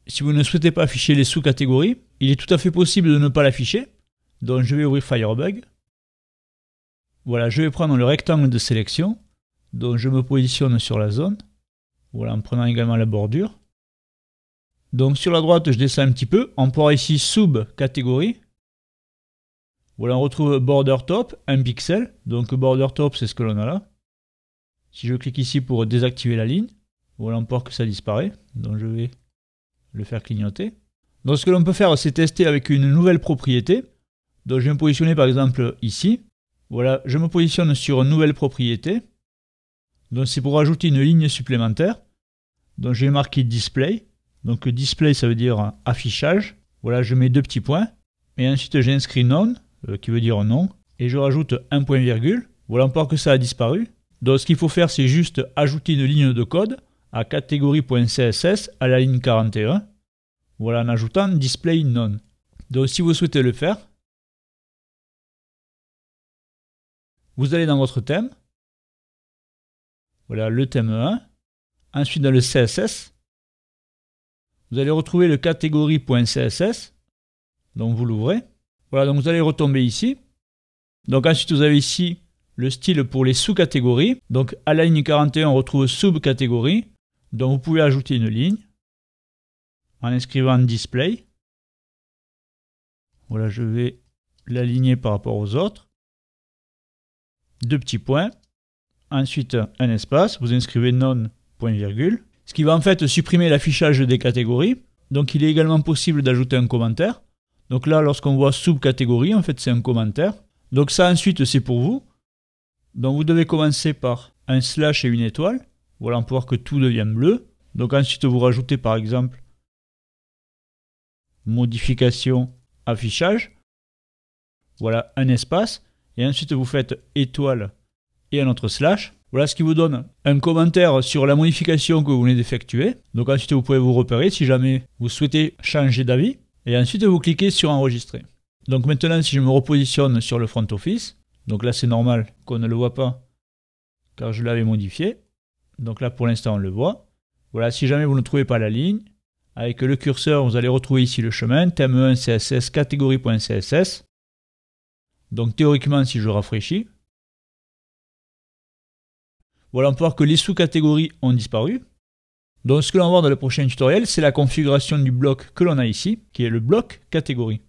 si vous ne souhaitez pas afficher les sous-catégories, il est tout à fait possible de ne pas l'afficher. Donc je vais ouvrir Firebug. Voilà, je vais prendre le rectangle de sélection. Donc je me positionne sur la zone. Voilà, en prenant également la bordure. Donc sur la droite, je descends un petit peu. On peut voir ici sub-catégorie. Voilà, on retrouve border top, 1 pixel. Donc border top, c'est ce que l'on a là. Si je clique ici pour désactiver la ligne, voilà, on peut voir que ça disparaît. Donc je vais le faire clignoter. Donc ce que l'on peut faire, c'est tester avec une nouvelle propriété. Donc je vais me positionner par exemple ici. Voilà, je me positionne sur une nouvelle propriété. Donc c'est pour ajouter une ligne supplémentaire. Donc je vais marquer display. Donc display, ça veut dire affichage. Voilà, je mets 2 petits points. Et ensuite j'inscris none, qui veut dire non. Et je rajoute un point virgule. Voilà, on peut voir que ça a disparu. Donc ce qu'il faut faire, c'est juste ajouter une ligne de code à catégorie.css à la ligne 41. Voilà, en ajoutant display none. Donc si vous souhaitez le faire, vous allez dans votre thème. Voilà, le thème 1. Ensuite, dans le CSS, vous allez retrouver le catégorie.css. Donc vous l'ouvrez. Voilà, donc vous allez retomber ici. Donc ensuite, vous avez ici le style pour les sous-catégories. Donc à la ligne 41, on retrouve sub-catégorie. Donc vous pouvez ajouter une ligne en inscrivant display. Voilà, je vais l'aligner par rapport aux autres. 2 petits points. Ensuite, un espace. Vous inscrivez none, point virgule. Ce qui va en fait supprimer l'affichage des catégories. Donc il est également possible d'ajouter un commentaire. Donc là, lorsqu'on voit sous-catégorie, en fait c'est un commentaire. Donc ça ensuite c'est pour vous. Donc vous devez commencer par un slash et une étoile. Voilà, on peut voir que tout devient bleu. Donc ensuite vous rajoutez par exemple modification affichage. Voilà, un espace. Et ensuite vous faites étoile et un autre slash. Voilà ce qui vous donne un commentaire sur la modification que vous venez d'effectuer. Donc ensuite vous pouvez vous repérer si jamais vous souhaitez changer d'avis. Et ensuite vous cliquez sur enregistrer. Donc maintenant si je me repositionne sur le front office, donc là c'est normal qu'on ne le voit pas car je l'avais modifié. Donc là pour l'instant on le voit. Voilà, si jamais vous ne trouvez pas la ligne, avec le curseur vous allez retrouver ici le chemin, thème 1 CSS catégorie.css. Donc théoriquement si je rafraîchis, voilà, on peut voir que les sous-catégories ont disparu. Donc ce que l'on va voir dans le prochain tutoriel, c'est la configuration du bloc que l'on a ici, qui est le bloc catégorie.